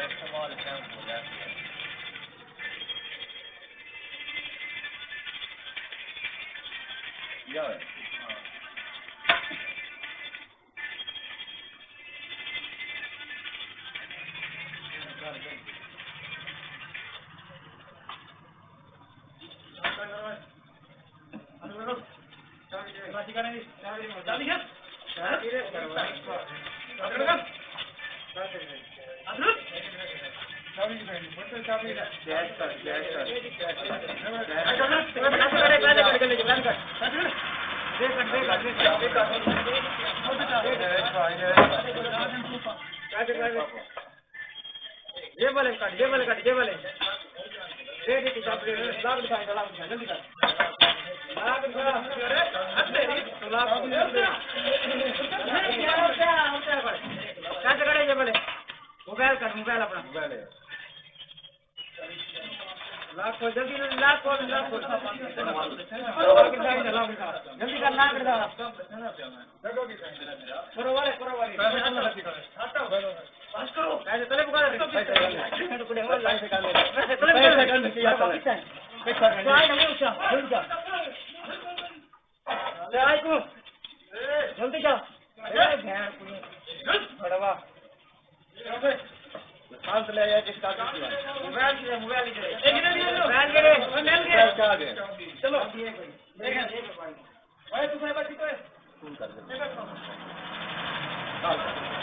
इस्तेमाल टाइम हो जाती है। या है ये वाले काट लाख जल्दी कर मोबाइल अपना मोबाइल है लाख जल्दी लाख जल्दी कर लाख जल्दी जाओ शांत ले आया किसका मोबाइल चलो भाई तू साहब ठीक है